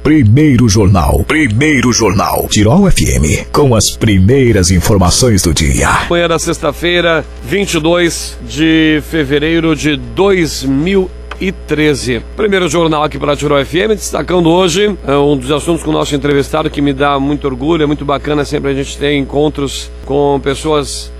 Primeiro Jornal. Tirol FM, com as primeiras informações do dia. Manhã da sexta-feira, 22 de fevereiro de 2013. Primeiro jornal aqui para a Tirol FM, destacando hoje um dos assuntos com o nosso entrevistado que me dá muito orgulho, é muito bacana sempre a gente ter encontros com pessoas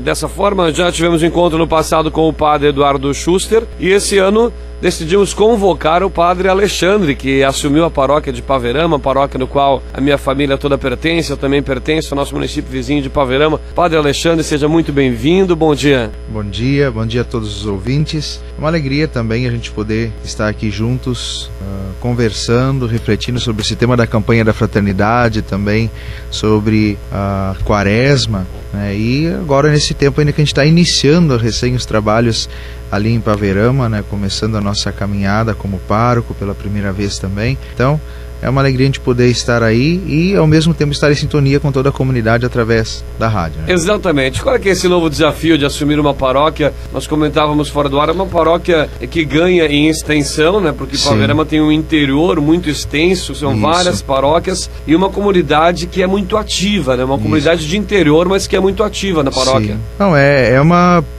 dessa forma. Já tivemos encontro no passado com o padre Eduardo Schuster e esse ano decidimos convocar o padre Alexandre, que assumiu a paróquia de Paverama, paróquia no qual a minha família toda pertence, eu também pertenço ao nosso município vizinho de Paverama. Padre Alexandre, seja muito bem-vindo, bom dia. Bom dia a todos os ouvintes. Uma alegria também a gente poder estar aqui juntos, conversando, refletindo sobre esse tema da campanha da fraternidade, também sobre a quaresma, né? E agora nesse tempo ainda que a gente está iniciando recém os trabalhos ali em Paverama, né, começando a nossa caminhada como pároco pela primeira vez também. Então, é uma alegria a gente poder estar aí e, ao mesmo tempo, estar em sintonia com toda a comunidade através da rádio, né? Exatamente. Qual é que é esse novo desafio de assumir uma paróquia? Nós comentávamos fora do ar, é uma paróquia que ganha em extensão, né? Porque Paverama tem um interior muito extenso, são várias paróquias e uma comunidade que é muito ativa, né? Uma comunidade de interior, mas que é muito ativa na paróquia. Sim. Não,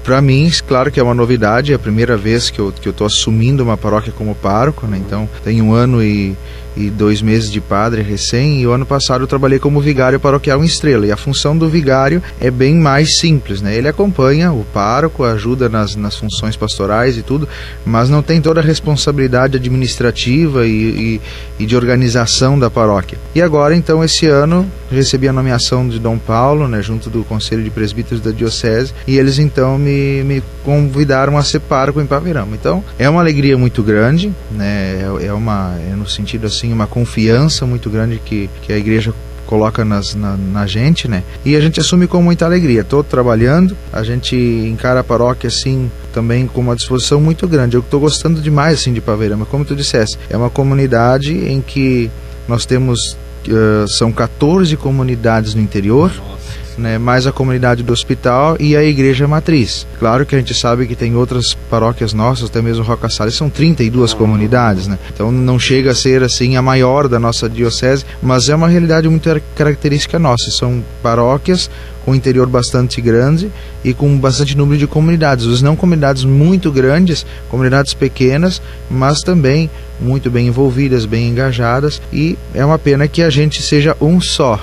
para mim, claro que é uma novidade, é a primeira vez que eu estou assumindo uma paróquia como pároco, né? Então, tem 1 ano e 2 meses de padre recém, e o ano passado eu trabalhei como vigário paroquial em Estrela, e a função do vigário é bem mais simples, né? Ele acompanha o pároco, ajuda nas funções pastorais e tudo, mas não tem toda a responsabilidade administrativa e de organização da paróquia. E agora, então, esse ano, recebi a nomeação de Dom Paulo, né, junto do Conselho de Presbíteros da Diocese, e eles então me convidaram a ser pároco em Paverama. Então, é uma alegria muito grande, né? É no sentido assim, uma confiança muito grande que a igreja coloca na gente, né? E a gente assume com muita alegria. Estou trabalhando, a gente encara a paróquia assim também com uma disposição muito grande. Eu estou gostando demais assim de Paverama, como tu disseste. É uma comunidade em que nós temos são 14 comunidades no interior, né, mais a comunidade do hospital e a igreja matriz. Claro que a gente sabe que tem outras paróquias nossas, até mesmo Roca Salles, são 32 comunidades, né? Então não chega a ser assim a maior da nossa diocese, mas é uma realidade muito característica nossa. São paróquias com um interior bastante grande e com bastante número de comunidades. Os não comunidades muito grandes, comunidades pequenas, mas também muito bem envolvidas, bem engajadas, e é uma pena que a gente seja um só,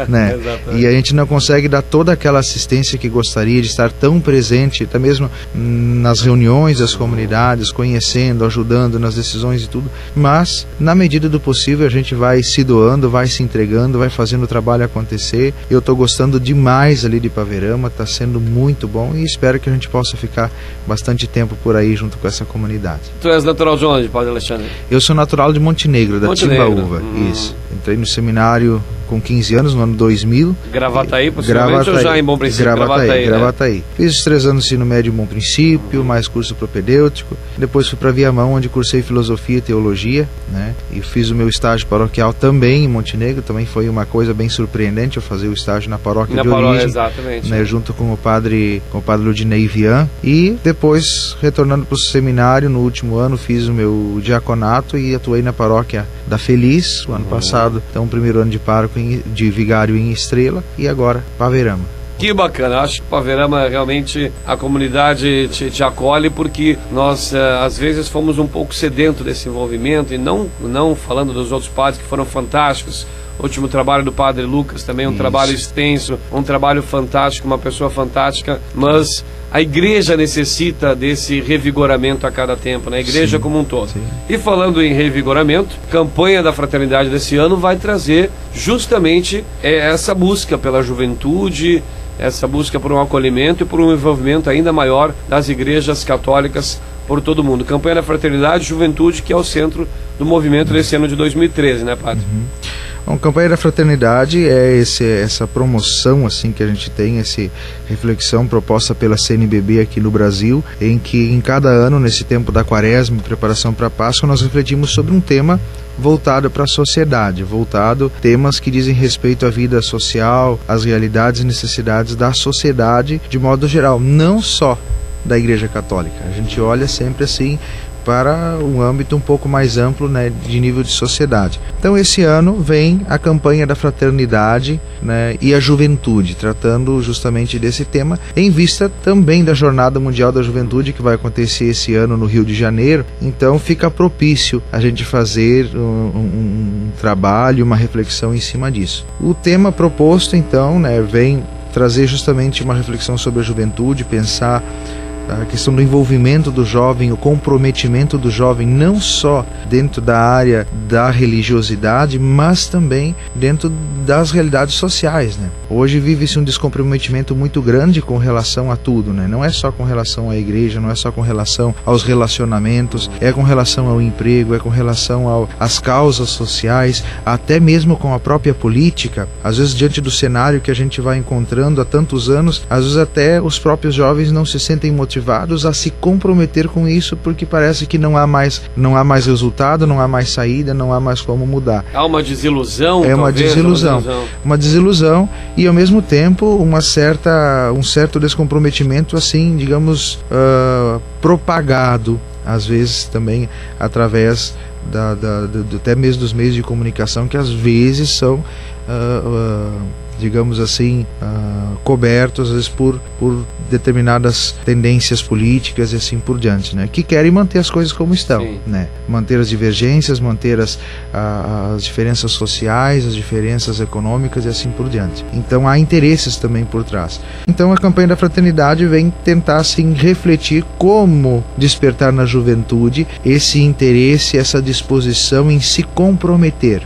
né? E a gente não consegue dar toda aquela assistência que gostaria, de estar tão presente, até mesmo nas reuniões das comunidades, conhecendo, ajudando nas decisões e tudo, mas na medida do possível a gente vai se doando, vai se entregando, vai fazendo o trabalho acontecer. Eu estou gostando demais ali de Paverama, está sendo muito bom e espero que a gente possa ficar bastante tempo por aí junto com essa comunidade. Tu és natural de onde, Padre Alexandre? Eu sou natural de Montenegro, da Timbaúva. Isso. Entrei no seminário com 15 anos, no ano 2000. Gravataí, possivelmente, ou já em Bom Princípio? Gravataí. Né? Fiz os 3 anos de ensino médio em Bom Princípio, mais curso propedêutico. Depois fui para Viamão, onde cursei filosofia e teologia, né? E fiz o meu estágio paroquial também em Montenegro. Também foi uma coisa bem surpreendente eu fazer o estágio na paróquia de origem, exatamente, né? Junto com o padre Ludinei Vian. E depois, retornando para o seminário, no último ano, fiz o meu diaconato e atuei na paróquia da Feliz, o ano passado. Então, o primeiro ano de pároco de vigário em Estrela e agora Paverama. Que bacana, acho que Paverama realmente a comunidade te acolhe, porque nós às vezes fomos um pouco sedento desse envolvimento, e não falando dos outros padres que foram fantásticos. O último trabalho do padre Lucas também, um trabalho extenso, um trabalho fantástico, uma pessoa fantástica, mas a igreja necessita desse revigoramento a cada tempo, né? A igreja como um todo. E falando em revigoramento, a campanha da fraternidade desse ano vai trazer justamente essa busca pela juventude, essa busca por um acolhimento e por um envolvimento ainda maior das igrejas católicas por todo o mundo. Campanha da Fraternidade e Juventude, que é o centro do movimento desse ano de 2013, né, Padre? Bom, a Campanha da Fraternidade é essa promoção assim que a gente tem, essa reflexão proposta pela CNBB aqui no Brasil, em que em cada ano, nesse tempo da Quaresma, preparação para a Páscoa, nós refletimos sobre um tema voltado para a sociedade, temas que dizem respeito à vida social, às realidades e necessidades da sociedade de modo geral, não só da Igreja Católica. A gente olha sempre assim para um âmbito um pouco mais amplo, né, de nível de sociedade. Então esse ano vem a campanha da fraternidade, né, e a juventude, tratando justamente desse tema, em vista também da Jornada Mundial da Juventude, que vai acontecer esse ano no Rio de Janeiro. Então fica propício a gente fazer um trabalho, uma reflexão em cima disso. O tema proposto então, né, vem trazer justamente uma reflexão sobre a juventude, pensar a questão do envolvimento do jovem, o comprometimento do jovem, não só dentro da área da religiosidade, mas também dentro das realidades sociais, né? Hoje vive-se um descomprometimento muito grande com relação a tudo, né? Não é só com relação à igreja, não é só com relação aos relacionamentos, é com relação ao emprego, é com relação às causas sociais, até mesmo com a própria política. Às vezes, diante do cenário que a gente vai encontrando há tantos anos, às vezes até os próprios jovens não se sentem motivados a se comprometer com isso, porque parece que não há mais resultado, não há mais saída, não há mais como mudar. Há uma desilusão. É uma desilusão e ao mesmo tempo um certo descomprometimento, assim, digamos, propagado às vezes também através até mesmo dos meios de comunicação, que às vezes são digamos assim, cobertos às vezes por determinadas tendências políticas e assim por diante, né? Que querem manter as coisas como estão, né? Manter as divergências, manter as diferenças sociais, as diferenças econômicas e assim por diante. Então há interesses também por trás. Então a campanha da fraternidade vem tentar assim refletir como despertar na juventude esse interesse, essa disposição em se comprometer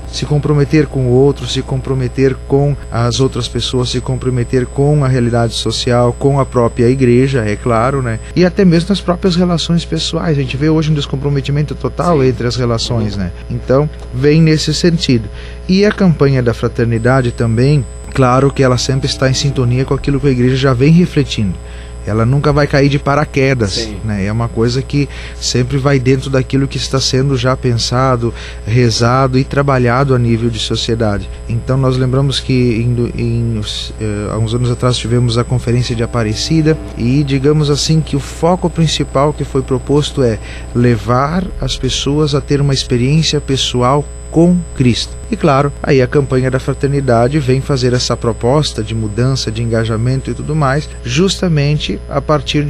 com o outro, se comprometer com as outras pessoas, se comprometer com a realidade social, com a própria igreja, é claro, né? E até mesmo nas próprias relações pessoais. A gente vê hoje um descomprometimento total entre as relações, né? Então, vem nesse sentido. E a campanha da fraternidade também, claro que ela sempre está em sintonia com aquilo que a igreja já vem refletindo. Ela nunca vai cair de paraquedas, né? É uma coisa que sempre vai dentro daquilo que está sendo já pensado, rezado e trabalhado a nível de sociedade. Então nós lembramos que há uns anos atrás tivemos a Conferência de Aparecida e digamos assim que o foco principal que foi proposto é levar as pessoas a ter uma experiência pessoal com Cristo. E claro, aí a campanha da fraternidade vem fazer essa proposta de mudança, de engajamento e tudo mais, justamente a partir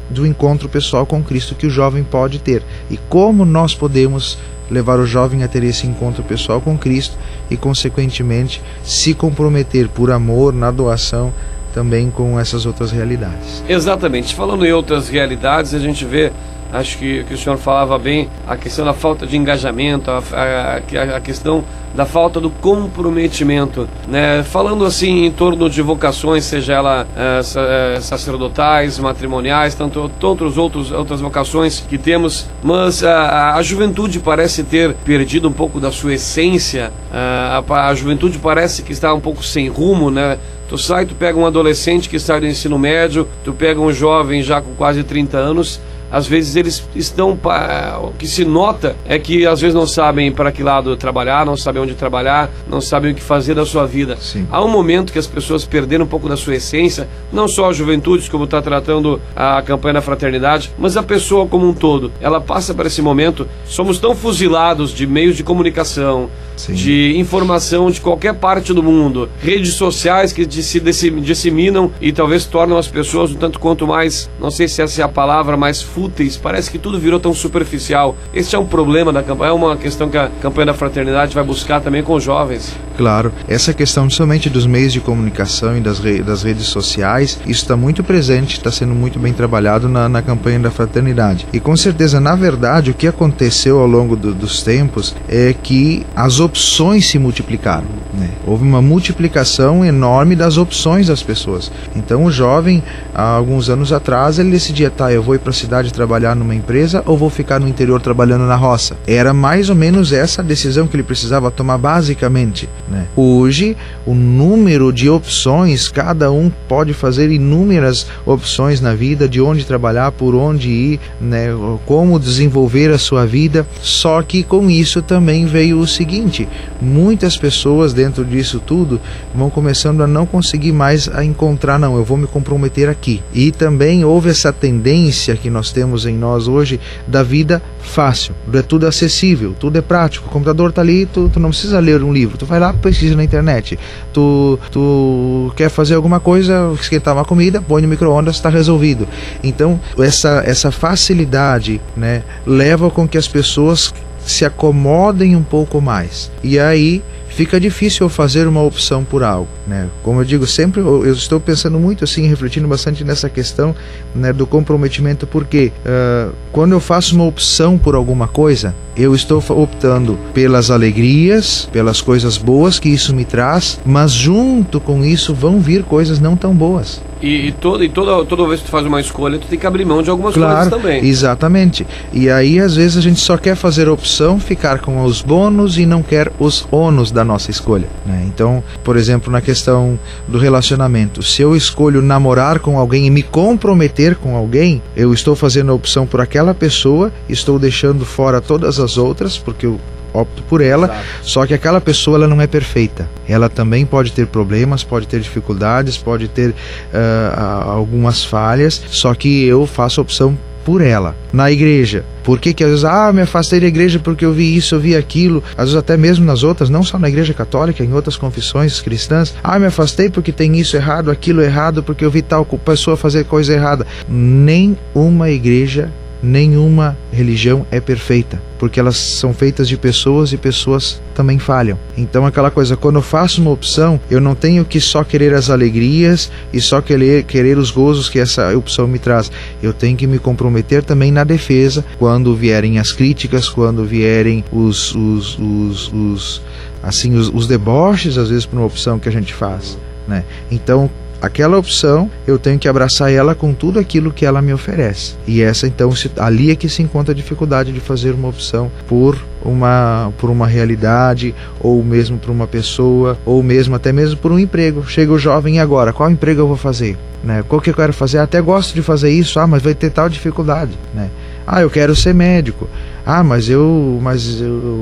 do encontro pessoal com Cristo que o jovem pode ter. E como nós podemos levar o jovem a ter esse encontro pessoal com Cristo e, consequentemente, se comprometer por amor, na doação, também com essas outras realidades. Exatamente. Falando em outras realidades, a gente vê, acho que o senhor falava bem, a questão da falta de engajamento, a questão da falta do comprometimento, né? Falando assim em torno de vocações, seja ela sacerdotais, matrimoniais, tanto outras vocações que temos, mas a juventude parece ter perdido um pouco da sua essência, a juventude parece que está um pouco sem rumo, né? Tu pega um adolescente que sai do ensino médio, tu pega um jovem já com quase 30 anos, às vezes eles estão, o que se nota é que às vezes não sabem para que lado trabalhar, não sabem onde trabalhar, não sabem o que fazer da sua vida. Sim. Há um momento que as pessoas perderam um pouco da sua essência, não só a juventude, como está tratando a campanha da fraternidade, mas a pessoa como um todo. Ela passa por esse momento, somos tão fuzilados de meios de comunicação, Sim. de informação de qualquer parte do mundo, redes sociais que se disseminam e talvez tornam as pessoas um tanto quanto mais, não sei se essa é a palavra, mais fúteis, parece que tudo virou tão superficial. Esse é um problema da campanha, é uma questão que a campanha da fraternidade vai buscar também com os jovens. Claro, essa questão somente dos meios de comunicação e das redes sociais, isso está muito presente, está sendo muito bem trabalhado na campanha da fraternidade. E com certeza, na verdade, o que aconteceu ao longo dos tempos é que as opções se multiplicaram, né? Houve uma multiplicação enorme das opções das pessoas. Então o jovem, há alguns anos atrás, ele decidia, eu vou ir para a cidade trabalhar numa empresa ou vou ficar no interior trabalhando na roça. Era mais ou menos essa a decisão que ele precisava tomar basicamente, né? Hoje, o número de opções, cada um pode fazer inúmeras opções na vida, de onde trabalhar, por onde ir, né? Como desenvolver a sua vida. Só que com isso também veio o seguinte: muitas pessoas dentro isso tudo, vão começando a não conseguir mais a encontrar, não, eu vou me comprometer aqui. E também houve essa tendência que nós temos em nós hoje da vida fácil, é tudo acessível, tudo é prático, o computador está ali, tu não precisa ler um livro, tu vai lá, pesquisa na internet, tu quer fazer alguma coisa, esquentar uma comida, põe no micro-ondas, está resolvido. Então essa facilidade, né, leva com que as pessoas se acomodem um pouco mais, e aí fica difícil fazer uma opção por algo, né? Como eu digo sempre, eu estou pensando muito assim, refletindo bastante nessa questão, né, do comprometimento, porque quando eu faço uma opção por alguma coisa, eu estou optando pelas alegrias, pelas coisas boas que isso me traz, mas junto com isso vão vir coisas não tão boas. E toda vez que tu faz uma escolha, tu tem que abrir mão de algumas coisas também. Exatamente. E aí, às vezes, a gente só quer fazer a opção, ficar com os bônus e não quer os ônus da nossa escolha, né? Então, por exemplo, na questão do relacionamento, se eu escolho namorar com alguém e me comprometer com alguém, eu estou fazendo a opção por aquela pessoa, estou deixando fora todas as outras, porque eu opto por ela. Exato. Só que aquela pessoa, ela não é perfeita, ela também pode ter problemas, pode ter dificuldades, pode ter algumas falhas, só que eu faço a opção por ela. Na igreja, por que às vezes, me afastei da igreja porque eu vi isso, eu vi aquilo, às vezes até mesmo nas outras, não só na igreja católica, em outras confissões cristãs, me afastei porque tem isso errado, aquilo errado, porque eu vi tal pessoa fazer coisa errada. Nenhuma igreja, nenhuma religião é perfeita, porque elas são feitas de pessoas e pessoas também falham. Então aquela coisa, quando eu faço uma opção, eu não tenho que só querer as alegrias e só querer os gozos que essa opção me traz. Eu tenho que me comprometer também na defesa, quando vierem as críticas, quando vierem os deboches, às vezes, por uma opção que a gente faz, né? Então, aquela opção, eu tenho que abraçar ela com tudo aquilo que ela me oferece. E essa, então, ali é que se encontra a dificuldade de fazer uma opção por uma realidade, ou mesmo por uma pessoa, ou mesmo até mesmo por um emprego. Chega o jovem, e agora? Qual emprego eu vou fazer? Né? Qual que eu quero fazer? Até gosto de fazer isso, mas vai ter tal dificuldade, né? Eu quero ser médico. Mas eu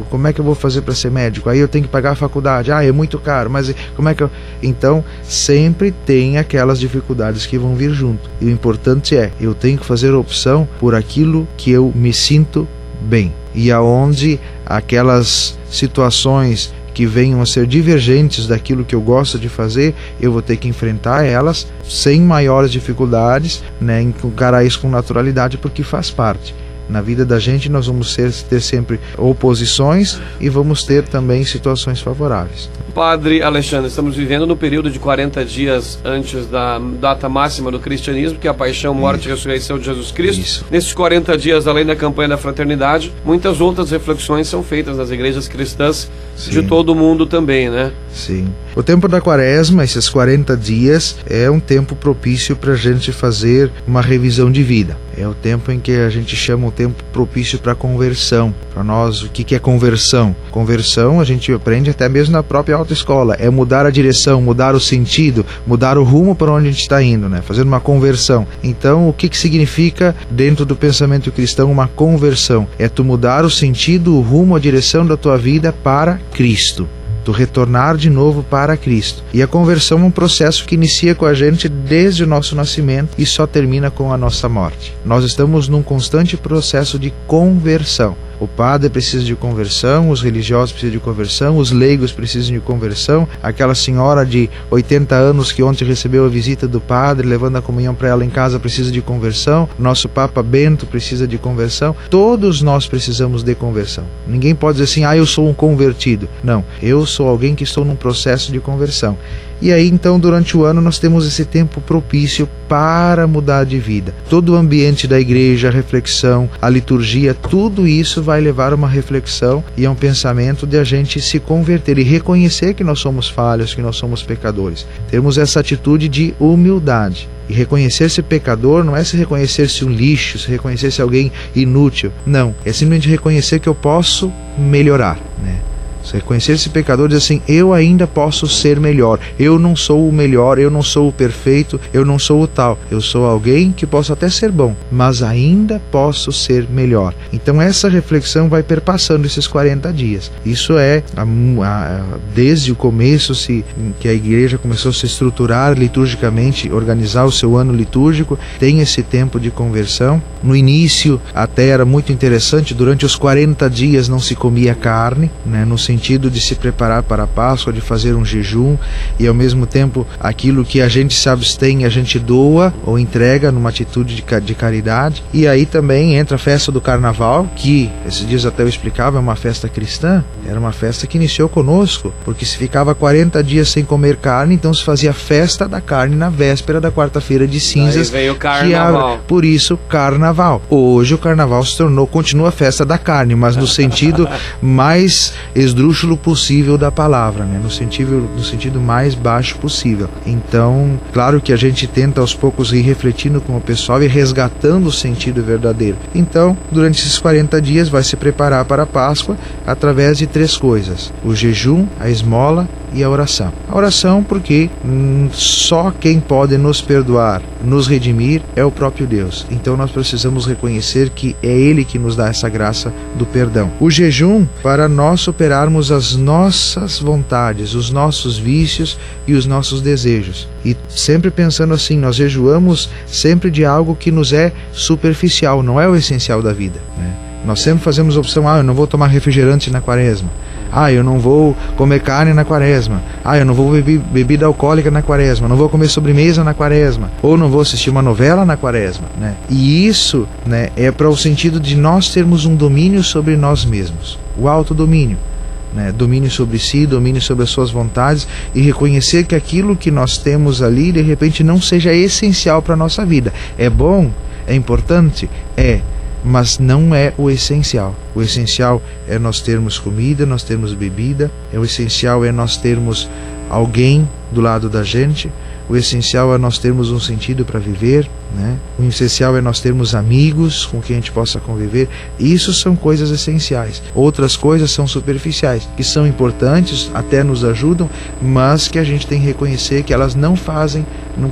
como é que eu vou fazer para ser médico? Aí eu tenho que pagar a faculdade. É muito caro, mas como é que eu... Então, sempre tem aquelas dificuldades que vão vir junto. E o importante é, eu tenho que fazer a opção por aquilo que eu me sinto bem. E aonde aquelas situações que venham a ser divergentes daquilo que eu gosto de fazer, eu vou ter que enfrentar elas sem maiores dificuldades, né? Encarar isso com naturalidade, porque faz parte. Na vida da gente nós vamos ter sempre oposições e vamos ter também situações favoráveis. Padre Alexandre, estamos vivendo no período de 40 dias antes da data máxima do cristianismo, que é a paixão, morte e ressurreição de Jesus Cristo. Isso. Nesses 40 dias, além da campanha da fraternidade, muitas outras reflexões são feitas nas igrejas cristãs. Sim. De todo o mundo também, né? Sim. O tempo da quaresma, esses 40 dias, é um tempo propício para a gente fazer uma revisão de vida. É o tempo em que a gente chama o tempo propício para conversão. Para nós, o que é conversão? Conversão a gente aprende até mesmo na própria autoescola. É mudar a direção, mudar o sentido, mudar o rumo para onde a gente está indo, né? Fazer uma conversão. Então, o que significa dentro do pensamento cristão uma conversão? É tu mudar o sentido, o rumo, a direção da tua vida para Cristo. Tu retornar de novo para Cristo. E a conversão é um processo que inicia com a gente desde o nosso nascimento e só termina com a nossa morte. Nós estamos num constante processo de conversão. O padre precisa de conversão, os religiosos precisam de conversão, os leigos precisam de conversão, aquela senhora de 80 anos que ontem recebeu a visita do padre, levando a comunhão para ela em casa, precisa de conversão, nosso Papa Bento precisa de conversão, todos nós precisamos de conversão. Ninguém pode dizer assim, eu sou um convertido. Não, eu sou alguém que estou num processo de conversão. E aí, então, durante o ano nós temos esse tempo propício para mudar de vida. Todo o ambiente da igreja, a reflexão, a liturgia, tudo isso vai levar a uma reflexão e a um pensamento de a gente se converter e reconhecer que nós somos falhos, que nós somos pecadores. Temos essa atitude de humildade. E reconhecer-se pecador não é se reconhecer-se um lixo, se reconhecer-se alguém inútil. Não, é simplesmente reconhecer que eu posso melhorar, né? Reconhecer-se pecador diz assim: eu ainda posso ser melhor, eu não sou o melhor, eu não sou o perfeito, eu não sou o tal, eu sou alguém que posso até ser bom, mas ainda posso ser melhor. Então essa reflexão vai perpassando esses 40 dias. Isso é desde o começo que a igreja começou a se estruturar liturgicamente, organizar o seu ano litúrgico, tem esse tempo de conversão. No início até era muito interessante, durante os 40 dias não se comia carne, né, no sentido de se preparar para a Páscoa, de fazer um jejum, e ao mesmo tempo aquilo que a gente se abstém, a gente doa ou entrega numa atitude de caridade. E aí também entra a festa do Carnaval, que esses dias até eu explicava, é uma festa cristã, era uma festa que iniciou conosco, porque se ficava 40 dias sem comer carne, então se fazia festa da carne na véspera da quarta-feira de cinzas. Aí veio o Carnaval. Por isso, Carnaval. Hoje o Carnaval continua a festa da carne, mas no sentido mais esdrúxulo possível da palavra, né? no sentido mais baixo possível. Então, claro que a gente tenta aos poucos ir refletindo com o pessoal e resgatando o sentido verdadeiro. Então, durante esses 40 dias vai se preparar para a Páscoa através de 3 coisas: o jejum, a esmola e a oração. A oração porque só quem pode nos perdoar, nos redimir, é o próprio Deus. Então nós precisamos reconhecer que é Ele que nos dá essa graça do perdão. O jejum para nós superarmos as nossas vontades, os nossos vícios e os nossos desejos. E sempre pensando assim, nós jejuamos sempre de algo que nos é superficial, não é o essencial da vida, né? Nós sempre fazemos a opção: eu não vou tomar refrigerante na quaresma, eu não vou comer carne na quaresma, eu não vou beber bebida alcoólica na quaresma, não vou comer sobremesa na quaresma, ou não vou assistir uma novela na quaresma, né? E isso, né, é para o sentido de nós termos um domínio sobre nós mesmos, o autodomínio, né? Domínio sobre si, domínio sobre as suas vontades, e reconhecer que aquilo que nós temos ali de repente não seja essencial para a nossa vida. É bom, é importante, mas não é o essencial. O essencial é nós termos comida, nós termos bebida, o essencial é nós termos alguém do lado da gente, o essencial é nós termos um sentido para viver, né? O essencial é nós termos amigos com quem a gente possa conviver. Isso são coisas essenciais. Outras coisas são superficiais, que são importantes, até nos ajudam, mas que a gente tem que reconhecer que elas não fazem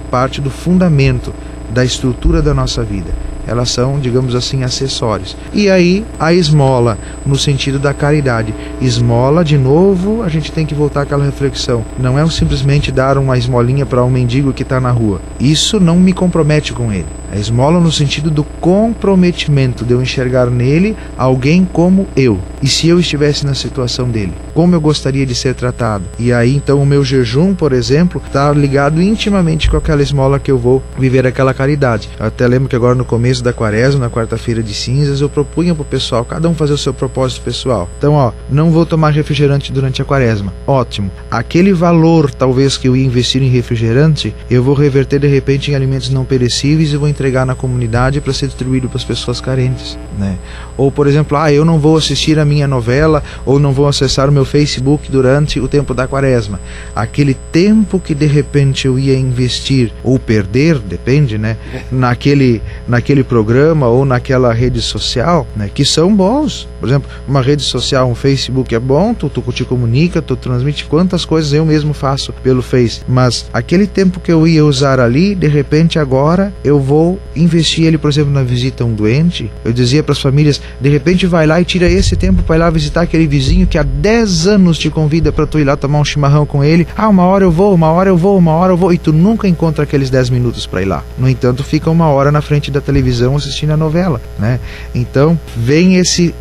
parte do fundamento da estrutura da nossa vida. Elas são, digamos assim, acessórios. E aí, a esmola, no sentido da caridade. Esmola, de novo, a gente tem que voltar àquela reflexão. Não é simplesmente dar uma esmolinha para um mendigo que está na rua. Isso não me compromete com ele. A esmola no sentido do comprometimento, de eu enxergar nele alguém como eu. E se eu estivesse na situação dele, como eu gostaria de ser tratado? E aí, então, o meu jejum, por exemplo, está ligado intimamente com aquela esmola que eu vou viver aquela caridade. Eu até lembro que agora no começo da quaresma, na quarta-feira de cinzas, eu propunha para o pessoal, cada um fazer o seu propósito pessoal. Então, não vou tomar refrigerante durante a quaresma. Ótimo. Aquele valor, talvez, que eu ia investir em refrigerante, eu vou reverter de repente em alimentos não perecíveis e vou entregar na comunidade para ser distribuído para as pessoas carentes, né? Ou, por exemplo, eu não vou assistir a minha novela, ou não vou acessar o meu Facebook durante o tempo da quaresma. Aquele tempo que de repente eu ia investir, ou perder, depende, né? Naquele programa ou naquela rede social, né, que são bons. Por exemplo, uma rede social, um Facebook é bom, tu te comunica, tu transmite, quantas coisas eu mesmo faço pelo Face, mas aquele tempo que eu ia usar ali, de repente agora eu vou investir ele, por exemplo, na visita a um doente. Eu dizia para as famílias, de repente vai lá e tira esse tempo para ir lá visitar aquele vizinho que há 10 anos te convida para tu ir lá tomar um chimarrão com ele. uma hora eu vou, e tu nunca encontra aqueles 10 minutos para ir lá. No entanto, fica 1 hora na frente da televisão assistindo a novela, né? Então, vem esse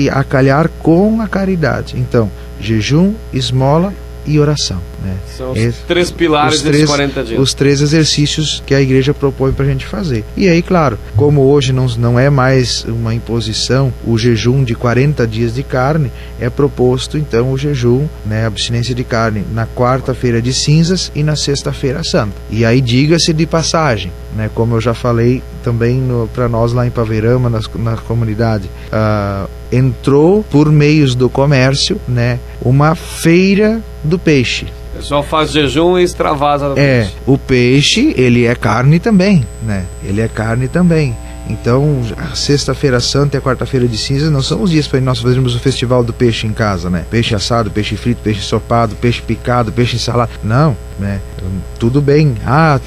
acalhar com a caridade. Então, jejum, esmola e oração, né? São os 3 pilares desses 40 dias. Os 3 exercícios que a igreja propõe para a gente fazer. E aí, claro, como hoje não é mais uma imposição, o jejum de 40 dias de carne, é proposto então o jejum, né, abstinência de carne na quarta-feira de cinzas e na sexta-feira santa. E aí, diga-se de passagem, né, como eu já falei também para nós lá em Paverama, na comunidade, entrou por meios do comércio, né, uma feira do peixe. O pessoal faz jejum e extravasa do peixe. O peixe, ele é carne também, né? Ele é carne também. Então, a Sexta-feira Santa e a Quarta-feira de Cinzas não são os dias para nós fazermos o festival do peixe em casa, né? Peixe assado, peixe frito, peixe ensopado, peixe picado, peixe ensalado. Não, né? Tudo bem.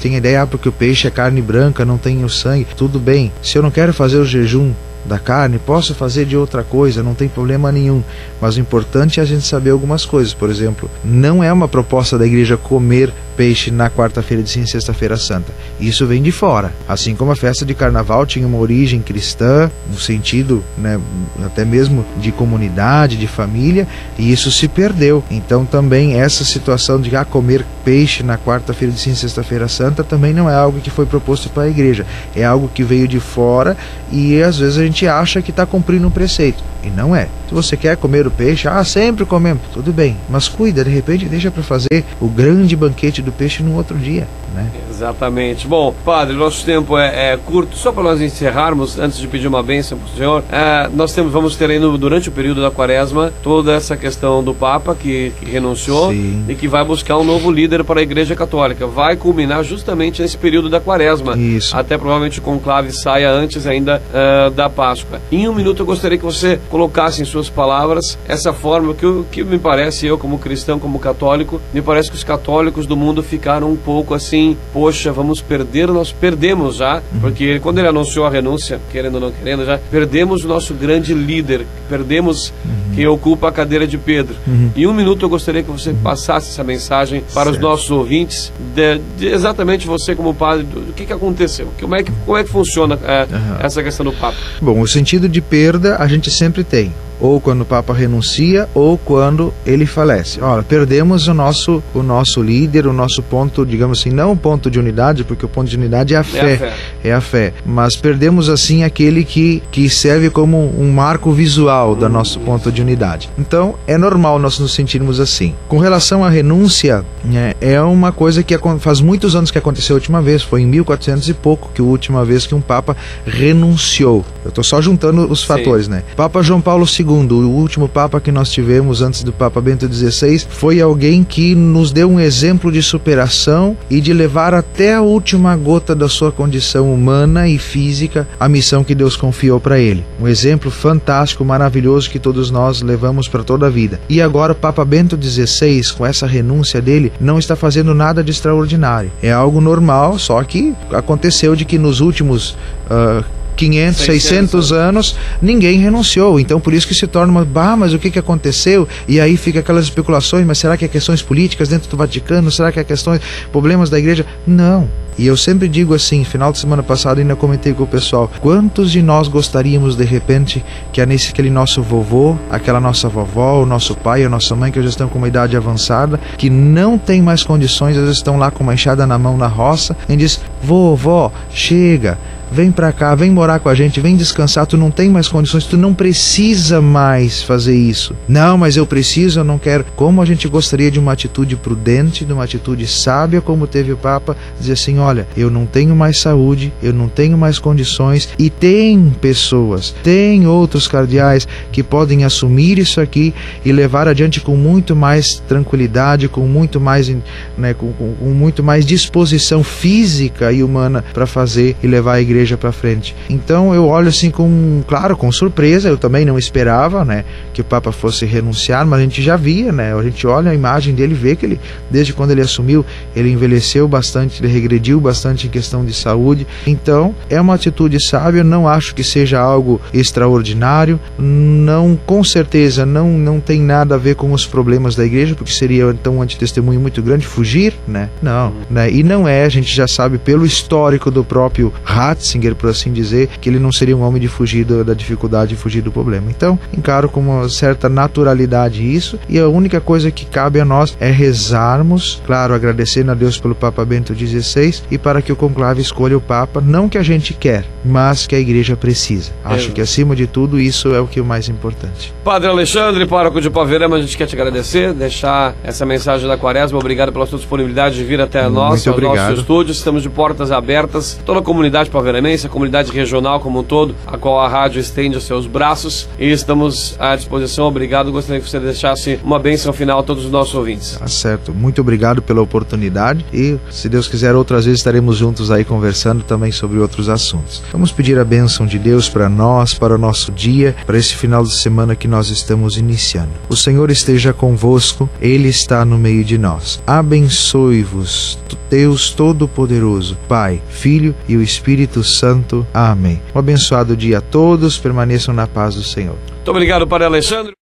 Tem ideia, porque o peixe é carne branca, não tem o sangue. Tudo bem. Se eu não quero fazer o jejum da carne, posso fazer de outra coisa, não tem problema nenhum, mas o importante é a gente saber algumas coisas. Por exemplo, não é uma proposta da igreja comer peixe na Quarta-feira de Cinzas e Sexta-feira Santa. Isso vem de fora. Assim como a festa de carnaval tinha uma origem cristã, no sentido, né, até mesmo de comunidade, de família, e isso se perdeu. Então também essa situação de comer peixe na Quarta-feira de Cinzas e Sexta-feira Santa também não é algo que foi proposto para a igreja, é algo que veio de fora, e às vezes a gente acha que está cumprindo um preceito, e não é. Se você quer comer o peixe, sempre comemos, tudo bem, mas cuida, de repente deixa para fazer o grande banquete do peixe no outro dia, né? Exatamente. Bom, padre, nosso tempo é curto. Só para nós encerrarmos, antes de pedir uma bênção para o senhor, vamos ter aí durante o período da Quaresma toda essa questão do Papa que renunciou. Sim. E que vai buscar um novo líder para a Igreja Católica. Vai culminar justamente nesse período da Quaresma. Isso. Até provavelmente o conclave saia antes ainda da Páscoa. Em um minuto eu gostaria que você colocasse em suas palavras essa forma que me parece, eu como cristão, como católico, me parece que os católicos do mundo ficaram um pouco assim, poxa, vamos perder, nós perdemos já, porque quando ele anunciou a renúncia, querendo ou não querendo, já perdemos o nosso grande líder, perdemos quem ocupa a cadeira de Pedro. Em um minuto eu gostaria que você passasse essa mensagem para os nossos ouvintes, de exatamente você como padre, do que aconteceu, como é que funciona essa questão do Papa. Bom, o sentido de perda a gente sempre tem, ou quando o Papa renuncia, ou quando ele falece. Ora, perdemos o nosso líder, o nosso ponto, digamos assim, não um ponto de unidade, porque o ponto de unidade é a fé. É a fé. Mas perdemos, assim, aquele que serve como um marco visual do nosso ponto de unidade. Então, é normal nós nos sentirmos assim. Com relação à renúncia, é uma coisa que faz muitos anos que aconteceu a última vez, foi em 1400 e pouco, que a última vez que um Papa renunciou. Eu estou só juntando os fatores, né? Papa João Paulo II, o último Papa que nós tivemos antes do Papa Bento XVI, foi alguém que nos deu um exemplo de superação e de levar até a última gota da sua condição humana e física a missão que Deus confiou para ele. Um exemplo fantástico, maravilhoso, que todos nós levamos para toda a vida. E agora o Papa Bento XVI, com essa renúncia dele, não está fazendo nada de extraordinário. É algo normal, só que aconteceu de que nos últimos 500, 600 anos, ninguém renunciou. Então, por isso que se torna mas o que aconteceu? E aí fica aquelas especulações, mas será que é questões políticas dentro do Vaticano? Será que é questões, problemas da igreja? Não. E eu sempre digo assim, final de semana passada ainda comentei com o pessoal, quantos de nós gostaríamos de repente que aquele nosso vovô, aquela nossa vovó, o nosso pai, a nossa mãe, que já estão com uma idade avançada, que não tem mais condições, às vezes estão lá com uma enxada na mão na roça, e diz, vovó, chega, vem pra cá, vem morar com a gente, vem descansar, tu não tem mais condições, tu não precisa mais fazer isso. Não, mas eu preciso, eu não quero. Como a gente gostaria de uma atitude prudente, de uma atitude sábia, como teve o Papa, dizer assim, olha, eu não tenho mais saúde, eu não tenho mais condições, e tem pessoas, tem outros cardeais que podem assumir isso aqui e levar adiante com muito mais tranquilidade, com muito mais, né, com muito mais disposição física e humana para fazer e levar a igreja para frente. Então eu olho assim com surpresa, eu também não esperava, né, que o Papa fosse renunciar, mas a gente já via, né, a gente olha a imagem dele, vê que ele, desde quando ele assumiu, ele envelheceu bastante, ele regrediu bastante em questão de saúde. Então é uma atitude sábia, não acho que seja algo extraordinário, não, com certeza não tem nada a ver com os problemas da igreja, porque seria então um antitestemunho muito grande fugir, né, não, né, e não é, a gente já sabe pelo histórico do próprio Ratzinger, por assim dizer, que ele não seria um homem de fugir da dificuldade, de fugir do problema. Então, encaro com uma certa naturalidade isso, e a única coisa que cabe a nós é rezarmos, claro, agradecendo a Deus pelo Papa Bento XVI, e para que o conclave escolha o Papa, não que a gente quer, mas que a igreja precisa. Acho que acima de tudo, isso é o que é o mais importante. Padre Alexandre, pároco de Paverama, a gente quer te agradecer, deixar essa mensagem da Quaresma, obrigado pela sua disponibilidade de vir até nós, aos nossos estúdios, estamos de portas abertas, toda a comunidade paverama Clemência, a comunidade regional como um todo, a qual a rádio estende os seus braços, e estamos à disposição. Obrigado. Gostaria que você deixasse uma bênção final a todos os nossos ouvintes. Tá certo. Muito obrigado pela oportunidade e, se Deus quiser, outras vezes estaremos juntos aí conversando também sobre outros assuntos. Vamos pedir a bênção de Deus para nós, para o nosso dia, para esse final de semana que nós estamos iniciando. O Senhor esteja convosco, Ele está no meio de nós. Abençoe-vos, Deus Todo-Poderoso, Pai, Filho e o Espírito Santo. Amém. Um abençoado dia a todos, permaneçam na paz do Senhor. Muito obrigado, Padre Alexandre.